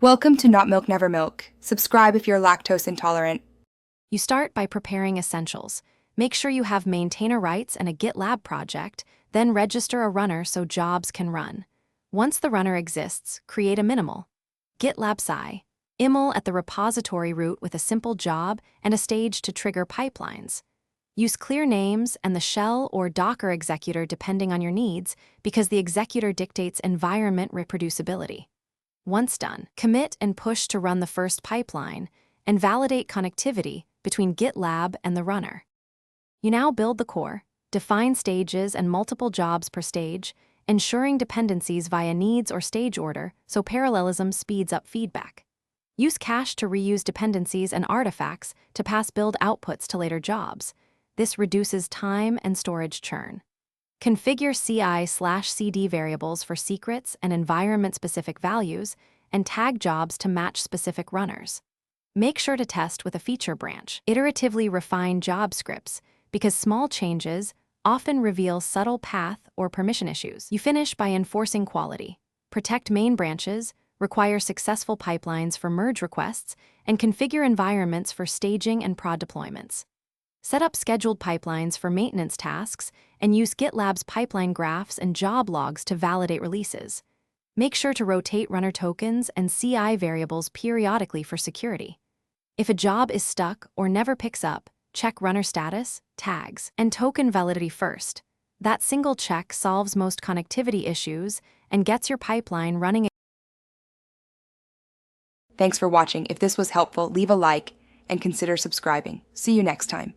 Welcome to Not Milk Never Milk. Subscribe if you're lactose intolerant. You start by preparing essentials. Make sure you have maintainer rights and a Gitlab project, then register a runner so jobs can run. Once the runner exists, create a minimal. Gitlab SCI. IML at the repository root with a simple job and a stage to trigger pipelines. Use clear names and the shell or Docker executor depending on your needs because the executor dictates environment reproducibility. Once done, commit and push to run the first pipeline and validate connectivity between Gitlab and the runner. You now build the core, define stages and multiple jobs per stage, ensuring dependencies via needs or stage order so parallelism speeds up feedback. Use cache to reuse dependencies and artifacts to pass build outputs to later jobs. This reduces time and storage churn. Configure CI/CD variables for secrets and environment-specific values, and tag jobs to match specific runners. Make sure to test with a feature branch. Iteratively refine job scripts, because small changes often reveal subtle path or permission issues. You finish by enforcing quality. Protect main branches, require successful pipelines for merge requests, and configure environments for staging and prod deployments. Set up scheduled pipelines for maintenance tasks and use GitLab's pipeline graphs and job logs to validate releases. Make sure to rotate runner tokens and CI variables periodically for security. If a job is stuck or never picks up, check runner status, tags, and token validity first. That single check solves most connectivity issues and gets your pipeline running. Thanks for watching. If this was helpful, leave a like and consider subscribing. See you next time.